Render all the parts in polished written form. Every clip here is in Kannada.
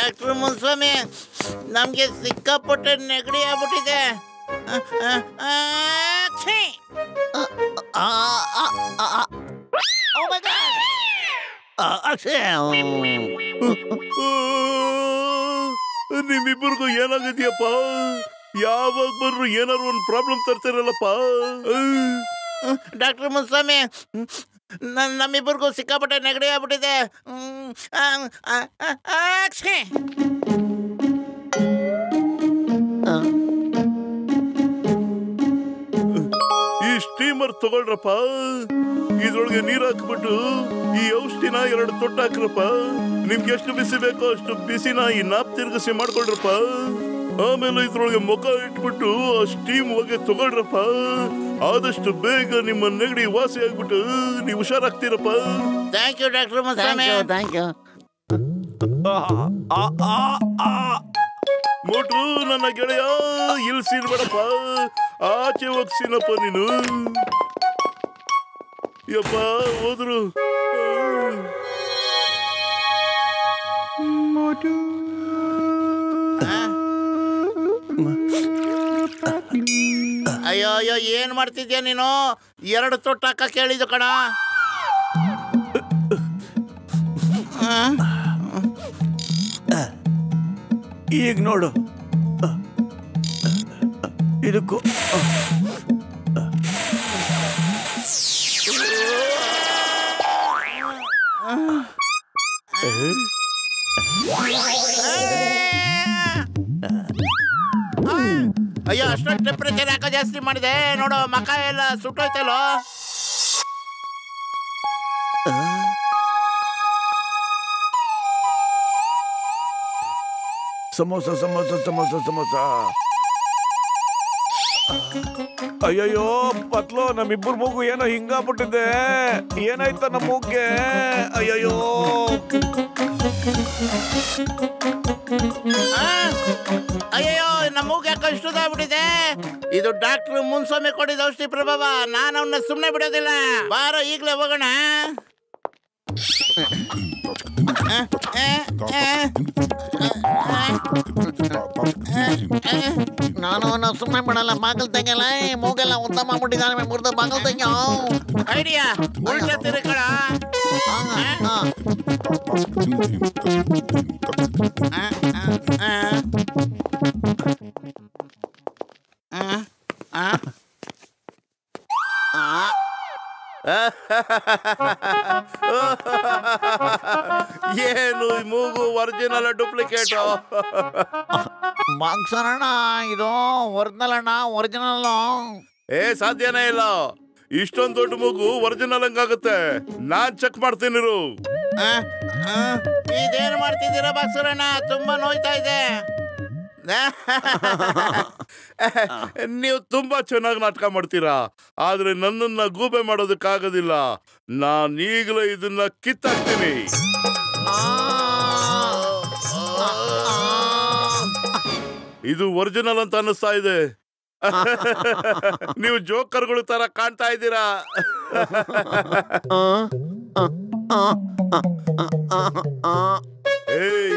ಡಾಕ್ಟರ್ ಮುನ್ಸ್ವಾಮಿ, ನಮ್ಗೆ ಸಿಕ್ಕಾಪಟ್ಟೆ ನೆಗಡಿ ಆಗ್ಬಿಟ್ಟಿದೆ. ನಿಮ್ಮಿಬ್ಬರಿಗೂ ಏನಾಗಿದ್ಯಪ್ಪ? ಯಾವಾಗ ಬರ್ರು ಏನಾರು ಒಂದು ಪ್ರಾಬ್ಲಮ್ ತರ್ತಿರಲ್ಲಪ್ಪ. ಡಾಕ್ಟರ್ ಮುನ್ಸ್ವಾಮಿ, ನಮ್ಮಿಬ್ಬರಿಗೂ ಸಿಕ್ಕಾಪಟ್ಟೆ ನೆಗಡಿ ಆಗ್ಬಿಟ್ಟಿದೆ. ಈ ಸ್ಟೀಮರ್ ತಗೊಳ್ರಪ್ಪ. ಇದ್ರೊಳಗೆ ನೀರ್ ಹಾಕ್ಬಿಟ್ಟು ಈ ಔಷಧಿನ 2 ತೊಟ್ಟು ಹಾಕ್ರಪ್ಪ. ನಿಮ್ಗೆ ಎಷ್ಟು ಬಿಸಿ ಬೇಕೋ ಅಷ್ಟು ಬಿಸಿನ ಈ ನಾಪ್ ತಿರ್ಗಿಸಿ ಮಾಡ್ಕೊಳ್ರಪ್ಪ. ಆಮೇಲೆ ಇದ್ರೊಳಗೆ ಮುಖ ಇಟ್ಬಿಟ್ಟು ಆ ಸ್ಟೀಮ್ ಹೊಗೆ ತಗೊಳ್ರಪ್ಪ. ಆದಷ್ಟು ಬೇಗ ನಿಮ್ಮ ನೆಗಡಿ ವಾಸಿ ಆಗ್ಬಿಟ್ಟು ನೀವು ಹುಷಾರಾಗ್ತೀರಪ್ಪ. Thank you doctor Munswamy. Thank you. Motu ನನ್ನ ಗೆಳೆಯ, ಇಲ್ಲಿ ಸೀನ್ಬೇಡಪ್ಪ, ಆಚೆ ಹೋಗ್ಸಿನಪ್ಪ ನೀನು. ಯಪ್ಪ ಹೋದ್ರು. ಅಯ್ಯೋ ಅಯ್ಯೋ, ಏನ್ ಮಾಡ್ತಿದ್ಯಾ ನೀನು? 2 ತೊಟ್ಟು ಹಾಕ ಕೇಳಿದ್ದು ಕಣ. ಈಗ ನೋಡು, ಇದಕ್ಕೂ ಅಯ್ಯೋ, ಅಷ್ಟೊಂದು ಟೆಂಪರೇಚರ್ ಯಾಕೆ ಜಾಸ್ತಿ ಮಾಡಿದೆ? ನೋಡು, ಮಕ ಎಲ್ಲ ಸುಟ್ಟೋಯ್ತಲ್ಲೋ. ಸಮೋಸ ಸಮೋಸ ಸಮೋಸ ಸಮೋಸ. ಅಯ್ಯಯ್ಯೋ ಪತ್ಲು, ನಮ್ಮಿಬ್ಬರು ಮೂಗು ಏನೋ ಹಿಂಗಾಗ್ಬಿಟ್ಟಿದೆ. ಏನಾಯ್ತ ನಮ್ಮ ಮೂಗ್ಗೆ? ಅಯ್ಯಯ್ಯೋ. ಅಯ್ಯೋ, ನಮ್ಮ ಮೂಗ್ ಯಾಕೆ ಇಷ್ಟದಾಗ್ಬಿಟ್ಟಿದೆ? ಇದು ಡಾಕ್ಟರ್ ಮುನ್ಸ್ವಾಮಿ ಕೊಟ್ಟಿದ್ದ ಔಷಧಿ ಪ್ರಭಾವ. ನಾನು ಅವನ್ನ ಸುಮ್ಮನೆ ಬಿಡೋದಿಲ್ಲ. ಬಾರೋ, ಈಗಲೇ ಹೋಗೋಣ. ನಾನು ಸುಮ್ಮನೆ ಬಿಡಲ್ಲ. ಬಾಗಲ್ ತೆಗೆಲ್ಲ, ಮೂಗೆಲ್ಲ ಉದ್ದ ಮಾಡ್ಬಿಟ್ಟಿದ್ದಾನೆ. ಮುರಿದ ಬಾಗಲ್ ತೆಗ್ಯೋ. ಐಡಿಯಾ ಉಲ್ಟ ತಿರುಕಳ. ಏನು ಈ ಮೂಗು ಒರಿಜಿನಲ್ ಡೂಪ್ಲಿಕೇಟು? ಬಾಕ್ಸರಣ್ಣ, ಇದು ಒರಿಜಿನಲ್ ಅಣ್ಣ, ಒರಿಜಿನಲ್. ಸಾಧ್ಯನೇ ಇಲ್ಲ. ಇಷ್ಟೊಂದು ದೊಡ್ಡ ಮೂಗು ಒರಿಜಿನಲ್ ಹಂಗಾಗುತ್ತೆ. ನಾನ್ ಚೆಕ್ ಮಾಡ್ತೀನಿರು. ಇದೇನು ಮಾಡ್ತಿದ್ದೀರಾ ಬಾಕ್ಸರಣ್ಣ? ತುಂಬಾ ನೋಯ್ತಾ ಇದೆ. ನೀವು ತುಂಬಾ ಚೆನ್ನಾಗಿ ನಾಟಕ ಮಾಡ್ತೀರಾ, ಆದ್ರೆ ನನ್ನನ್ನ ಗೂಬೆ ಮಾಡೋದಕ್ಕಾಗೋದಿಲ್ಲ. ನಾನೀಗಲೇ ಇದನ್ನ ಕಿತ್ತಾಕ್ತೀನಿ. ಇದು ಒರಿಜಿನಲ್ ಅಂತ ಅನ್ನಿಸ್ತಾ ಇದೆ. ನೀವು ಜೋಕರ್ಗಳು ತರ ಕಾಣ್ತಾ ಇದ್ದೀರಾ.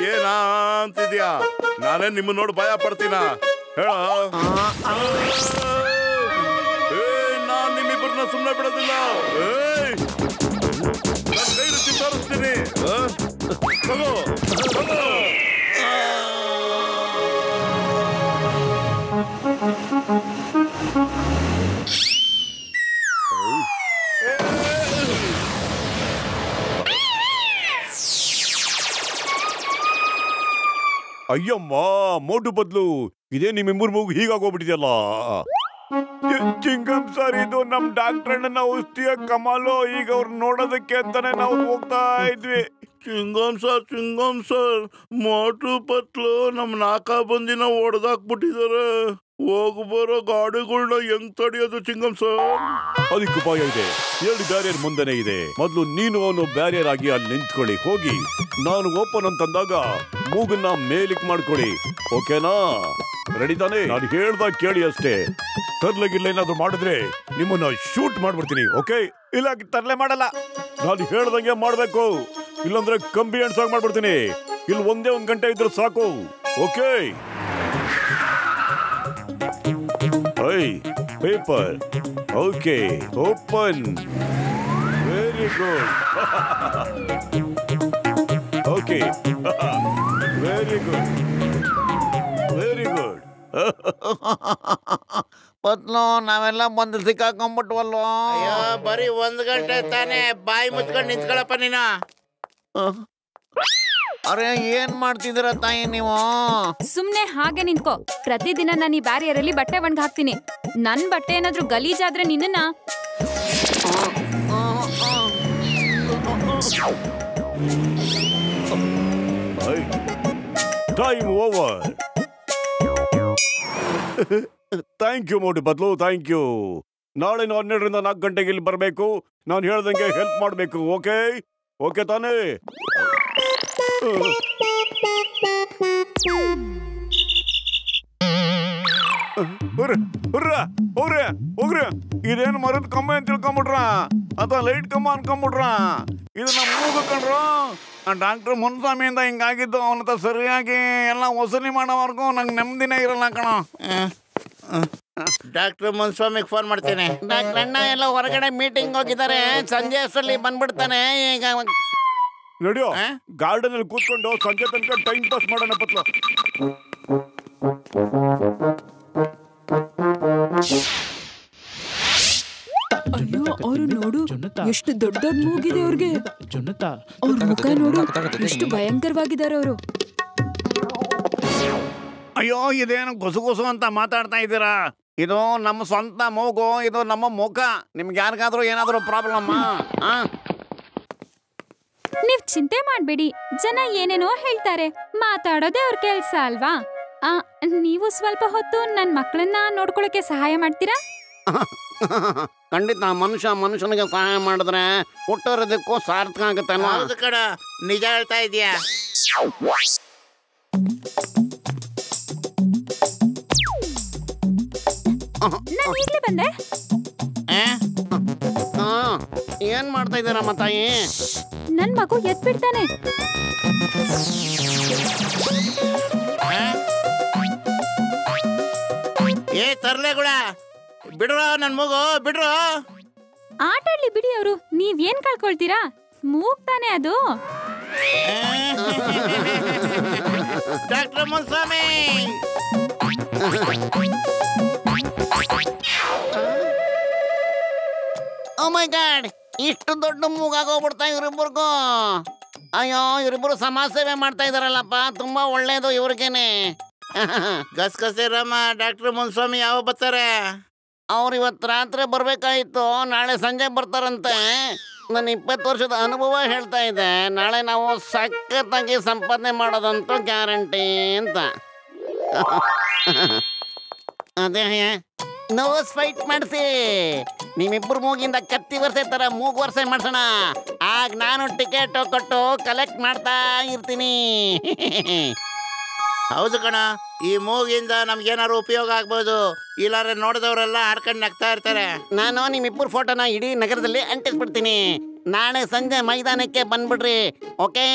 ಏನಾ ಅಂತಿದ್ಯಾ? ನಾನೇ ನಿಮ್ಮ ನೋಡಿ ಭಯ ಪಡ್ತೀನ? ಹೇಳ. ನಾನ್ ನಿಮ್ಮಿಬ್ಬರನ್ನ ಸುಮ್ಮನೆ ಬಿಡೋದಿಲ್ಲ. ನನ್ನ ಕೈ ರುಚಿ ತೋರಿಸ್ತೀನಿ. ತಗೋ ತಗೋ. ಅಯ್ಯಮ್ಮ, ಮೋಟು ಬದ್ಲು ಇದೇ ನಿಮ್ಮಿಬ್ಬರು ಮೂಗು ಹೀಗಾಗೋಗ್ಬಿಟ್ಟಿದೆಯಲ್ಲ. ಚಿಂಗಂ ಸರ್, ಇದು ನಮ್ ಡಾಕ್ಟರ್ ಅಣ್ಣನ ಔಷಧಿಯ ಕಮಾಲು. ಈಗ ಅವ್ರು ನೋಡೋದಕ್ಕೆ ಅಂತಾನೆ ನಾವು ಹೋಗ್ತಾ ಇದ್ವಿ. ಚಿಂಗಂ ಸರ್, ಮೋಟು ಪತ್ಲು ನಮ್ ನಾಕಾ ಬಂದಿನ ಹೊಡೆದಾಕ್ಬಿಟ್ಟಿದಾರೆ. ಹೋಗ್ ಬರೋ ಗಾಡಿಗಳನ್ನ ಹೆಂಗ್ ತಡೆಯೋದು ಚಿಂಗಂ ಸರ್? ಅದಕ್ಕೆ ಉಪಾಯ ಇದೆ. 2 ಬ್ಯಾರಿಯರ್ ಮುಂದೆನೆ ಇದೆ. ಮೊದ್ಲು ನೀನು ಅವನು ಬ್ಯಾರಿಯರ್ ಆಗಿ ಅಲ್ಲಿ ನಿಂತ್ಕೊಳ್ಳಿ. ಹೋಗಿ ನಾನು ಓಪನ್ ಅಂತಂದಾಗ ಮೂಗನ್ನ ಮೇಲಿಕ್ ಮಾಡ್ಕೊಳ್ಳಿ. ಓಕೆನಾ? ರೆಡಿ ತಾನೆ? ನಾನು ಹೇಳ್ದಾಗ ಕೇಳಿ ಅಷ್ಟೇ. ತರ್ಲೆಗಿಲ್ಲ ಏನಾದ್ರು ಮಾಡಿದ್ರೆ ನಿಮ್ಮನ್ನ ಶೂಟ್ ಮಾಡ್ಬಿಡ್ತೀನಿ. ಓಕೆ? ಇಲ್ಲ, ತರ್ಲೆ ಮಾಡಲ್ಲ. ನಾನು ಹೇಳ್ದಂಗೆ ಮಾಡ್ಬೇಕು, ಇಲ್ಲಾಂದ್ರೆ ಕಂಬಿ ಎಣ್ಸಾಗ್ ಮಾಡ್ಬಿಡ್ತೀನಿ. ಇಲ್ಲಿ ಒಂದೇ 1 ಗಂಟೆ ಇದ್ರೆ ಸಾಕು. Okay paper. Okay open. Very good. Okay very good very good. Patlu ನಾವೆಲ್ಲ ಬಂದು ಸಿಕ್ಕಾಕೊಂಡ್ಬಿಟ್ವಲ್ವ. ಅಯ್ಯೋ ಬರೀ 1 ಗಂಟೆ ತಾನೇ, ಬಾಯಿ ಮುಚ್ಕೊಂಡು ನಿಂತ್ಕೊಳಪ್ಪ ನೀನು. ಅರೆ ಏನ್ ಮಾಡ್ತಿದ್ದೀರ ತಾಯಿ ನೀವು? ಸುಮ್ನೆ ಹಾಗೆ ನಿಂತ್ಕೋ. ಪ್ರತಿದಿನ ನಾನು ಈ ಬ್ಯಾರಿಯರ್ ಅಲ್ಲಿ ಬಟ್ಟೆ ಒಣಗಿ ಹಾಕ್ತೀನಿ. ನನ್ ಬಟ್ಟೆ ಏನಾದ್ರೂ ಗಲೀಜಾದ್ರೆ ನಿನ್ನ time over. Thank you Motu Patlu, thank you. ನಾಳೆ 12ರಿಂದ 4 ಗಂಟೆಗೆ ಇಲ್ಲಿ ಬರಬೇಕು. ನಾನು ಹೇಳ್ದಂಗೆ ಹೆಲ್ಪ್ ಮಾಡಬೇಕು. ಓಕೆ ಓಕೆ ತಾನೇ? ಹೋಗ್ರಿ. ಇದೇನು ಮರದ ಕಂಬ ಅಂತ ತಿಳ್ಕೊಂಬಿಟ್ರ ಅಥವಾ ಲೈಟ್ ಕಂಬ ಅನ್ಕೊಂಬಿಟ್ರ? ಇದು ನಮ್ಮ ಮೂಗು ಕಣ್ರು. ಡಾಕ್ಟರ್ ಮುನ್ಸ್ವಾಮಿಯಿಂದ ಹಿಂಗಾಗಿದ್ದು. ಅವನತ್ರ ಸರಿಯಾಗಿ ಎಲ್ಲ ವಸೂಲಿ ಮಾಡೋವರೆಗೂ ನಂಗೆ ನೆಮ್ಮದಿನೇ ಇರಲ್ಲ ಕಣ. ಡಾಕ್ಟರ್ ಮುನ್ಸ್ವಾಮಿಗೆ ಫೋನ್ ಮಾಡ್ತೇನೆ. ಡಾಕ್ಟರ್ ಅಣ್ಣ ಎಲ್ಲ ಹೊರಗಡೆ ಮೀಟಿಂಗ್ ಹೋಗಿದ್ದಾರೆ. ಸಂಜೆ ಅಷ್ಟರಲ್ಲಿ ಬಂದ್ಬಿಡ್ತಾನೆ. ಈಗ ನಡಿಯೋ, ಗಾರ್ಡನ್ ಅಲ್ಲಿ ಕೂತ್ಕೊಂಡು ಸಂಜೆ ತನಕ ಟೈಮ್ ಪಾಸ್ ಮಾಡೋಣ ಪತ್ಲ. ಅಯ್ಯೋ ಅವರು ನೋಡು, ಎಷ್ಟು ದೊಡ್ಡ ದೊಡ್ಡ ಮೂಗಿದೆ ಅವ್ರಿಗೆ. ಅವ್ರ ಮುಖ ನೋಡು, ಎಷ್ಟು ಭಯಂಕರವಾಗಿದ್ದಾರೆ ಅವರು. ಅಯ್ಯೋ ಇದೇನು ಗುಸು ಅಂತ ಮಾತಾಡ್ತಾ ಇದ್ದೀರಾ? ಇದು ನಮ್ಮ ಸ್ವಂತ ಮೂಗು, ಇದು ನಮ್ಮ ಮುಖ. ನಿಮ್ಗೆ ಯಾರಿಗಾದ್ರೂ ಏನಾದ್ರೂ ಪ್ರಾಬ್ಲಮ್? ನೀವ್ ಚಿಂತೆ ಮಾಡ್ಬೇಡಿ. ಜನ ಏನೇನೋ ಹೇಳ್ತಾರೆ, ಮಾತಾಡೋದೇ ಅವ್ರ ಕೆಲ್ಸ ಅಲ್ವಾ? ನೀವು ಸ್ವಲ್ಪ ಹೊತ್ತು ನನ್ ಮಕ್ಕಳನ್ನ ನೋಡ್ಕೊಳಕ್ಕೆ ಸಹಾಯ ಮಾಡ್ತೀರಾ? ಖಂಡಿತ. ಮನುಷ್ಯನಿಗೆ ಸಹಾಯ ಮಾಡಿದ್ರೆ ಹುಟ್ಟೋರೋದಕ್ಕೂ ಸಾರ್ಥಕ ಆಗುತ್ತಲ್ಲ. ಹೌದು ಕಣ, ನಿಜ ಹೇಳ್ತಾ ಇದೀಯಾ. ನಾನು ಈಗ್ಲೇ ಬಂದೆ. ಏನ್ ಮಾಡ್ತಾ ಇದ್ದೀರಮ್ಮ ತಾಯಿ? ನನ್ ಮಗು ಎತ್ ಬಿಡ್ತಾನೆ. ಏ ತರ್ಲೆಗುಳ, ಬಿಡ್ರೋ ನನ್ ಮೂಗು, ಬಿಡ್ರೋ. ಆಟಾಡ್ಲಿ ಬಿಡಿ. ಅವರು ನೀವೇನ್ ಕಳ್ಕೊಳ್ತೀರಾ? ಮೂಗ್ತಾನೆ ಅದು. Doctor Muniswamy, O my god, ಇಷ್ಟು ದೊಡ್ಡ ಮೂಗಾಗೋಗ್ಬಿಡ್ತಾ ಇವ್ರಿಬ್ಬರಿಗೂ. ಅಯ್ಯೋ, ಇವರಿಬ್ಬರು ಸಮಾಜ ಸೇವೆ ಮಾಡ್ತಾ ಇದಾರಲ್ಲಪ್ಪ. ತುಂಬಾ ಒಳ್ಳೇದು ಇವ್ರಿಗೇನೆ. ಗಸ್ಗಸೆ ರಾಮ. ಡಾಕ್ಟರ್ ಮುನ್ಸ್ವಾಮಿ ಯಾವ ಬರ್ತಾರೆ? ಅವ್ರು ಇವತ್ತು ರಾತ್ರಿ ಬರ್ಬೇಕಾಯ್ತು, ನಾಳೆ ಸಂಜೆ ಬರ್ತಾರಂತೆ. ನನ್ನ 20 ವರ್ಷದ ಅನುಭವ ಹೇಳ್ತಾ ಇದೆ. ನಾಳೆ ನಾವು ಸಖತ್ತಾಗಿ ಸಂಪಾದನೆ ಮಾಡೋದಂತೂ ಗ್ಯಾರಂಟಿ ಅಂತ. ಅದೇ ನೋಸ್ ಫೈಟ್ ಮಾಡಿಸಿ. ನಿಮ್ಮಿಬ್ಬರು ಮೂಗಿಂದ ಕತ್ತಿ ವರ್ಷೆ ತರ ಮೂಗು ವರ್ಷೆ ಮಾಡ್ಸೋಣ. ಆಗ ನಾನು ಟಿಕೆಟ್ ಕೊಟ್ಟು ಕಲೆಕ್ಟ್ ಮಾಡ್ತಾ ಇರ್ತೀನಿ. ಹೌದು ಕಣ, ಈ ಮೂಗಿಂದ ನಮ್ಗೇನಾದ್ರು ಉಪಯೋಗ ಆಗ್ಬೋದು. ಇಲ್ಲಾರೆ ನೋಡಿದವರೆಲ್ಲ ಆಡ್ಕೊಂಡು ನಗ್ತಾ ಇರ್ತಾರೆ. ನಾನು ನಿಮ್ಮಿಬ್ಬರು ಫೋಟೋನ ಇಡೀ ನಗರದಲ್ಲಿ ಅಂಟಿಸ್ಬಿಡ್ತೀನಿ. ನಾಳೆ ಸಂಜೆ ಮೈದಾನಕ್ಕೆ ಬಂದ್ಬಿಡ್ರಿ. Okay,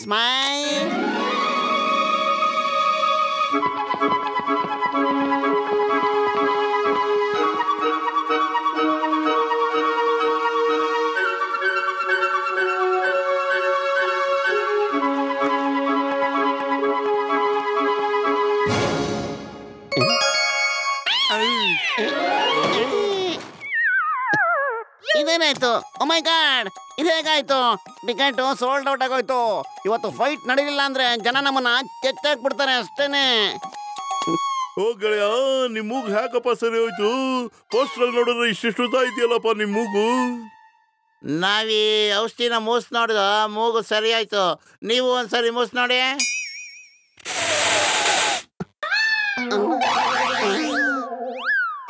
smile. ಇದೇನಾಯ್ತು? ಓ ಮೈ ಗಾಡ್, ಇದೇಗಾಯ್ತು? ಟಿಕೆಟ್ ಸೋಲ್ಡ್ ಔಟ್ ಆಗೋಯ್ತು. ಇವತ್ತು ಫೈಟ್ ನಡೀಲಿಲ್ಲ ಅಂದ್ರೆ ಜನ ನಮ್ಮನ್ನ ಕೆಚ್ಚಾಕ್ಬಿಡ್ತಾರೆ ಅಷ್ಟೇನೆ. ಓ ಗೆಳೆಯ, ನಿಮ್ ಮೂಗು ಹ್ಯಾಕಪ್ಪ ಸರಿ ಹೋಯ್ತು? ಪೋಸ್ಟರ್ ನೋಡಿದ್ರೆ ಇಷ್ಟಿಷ್ಟು ಇದೆಯಲ್ಲಪ್ಪ ನಿಮ್ ಮೂಗು. ನಾವೀ ಔಷಧಿನ ಮೂಸ್ ನೋಡಿದ ಮೂಗು ಸರಿ ಆಯ್ತು. ನೀವು ಒಂದ್ಸರಿ ಮೂಸ್ ನೋಡಿ.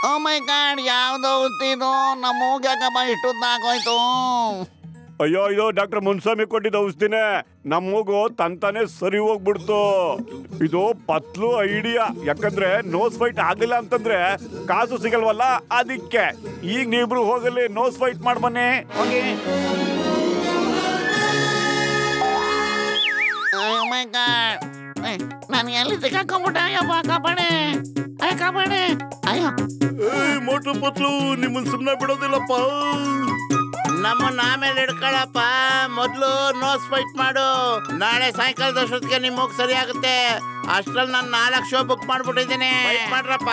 ಓ ಮೈ ಗಾಡ್, ಯಾವ್ದು ಔಷಧಿದು? ನಮ್ಮ ಮೂಗ್ ಯಾಕಪ್ಪ ಇಷ್ಟುದ್ದಾಗೋಯ್ತು? ಅಯ್ಯೋ, ಇದು ಡಾಕ್ಟರ್ ಮುನ್ಸ್ವಾಮಿ ಕೊಟ್ಟಿದ್ದ ಔಷಧಿನೇ. ನಮ್ಮ ಮೂಗು ತಂತಾನೆ ಸರಿ ಹೋಗ್ಬಿಡ್ತು. ಇದು ಪತ್ಲು ಐಡಿಯಾ. ಯಾಕಂದ್ರೆ ನೋಸ್ ಫೈಟ್ ಆಗಿಲ್ಲ ಅಂತಂದ್ರೆ ಕಾಸು ಸಿಗಲ್ವಲ್ಲ, ಅದಕ್ಕೆ. ಈಗ ನೀವಿಬ್ರು ಹೋಗಲಿ, ನೋಸ್ ಫೈಟ್ ಮಾಡ್ಬನ್ನಿ. ಹೋಗಿ. ಓ ಮೈ ಮೈ ಗಾಡ್, ನಾನು ಎಲ್ಲಿ ಸಿಕ್ಕಾಕೊಂಡ್ಬಿಟ್ಟೆ? ಅಯ್ಯಪ್ಪ ಕಾಪಾಡೆ, ಅಯ್ಯ ಕಾಪಾಡೆ, ಅಯ್ಯೋ. ಮೋಟು ಪತ್ಲು ನಿಮ್ಮನ್ ಸುಮ್ಮನೆ ಬಿಡೋದಿಲ್ಲಪ್ಪ. ನಮ್ಮನ್ನ ಆಮೇಲೆ ಹಿಡ್ಕೊಳಪ್ಪ, ಮೊದ್ಲು ನೋಸ್ ಫೈಟ್ ಮಾಡು. ನಾಳೆ ಸಾಯಂಕಾಲದಷ್ಟೊತ್ತಿಗೆ ನಿಮ್ಮ ಮೂಗ್ ಸರಿ ಆಗುತ್ತೆ. ಅಷ್ಟ್ರಲ್ಲಿ ನಾನು 4 ಶೋ ಬುಕ್ ಮಾಡ್ಬಿಟ್ಟಿದ್ದೀನಿ. ಫೈಟ್ ಮಾಡ್ರಪ್ಪ.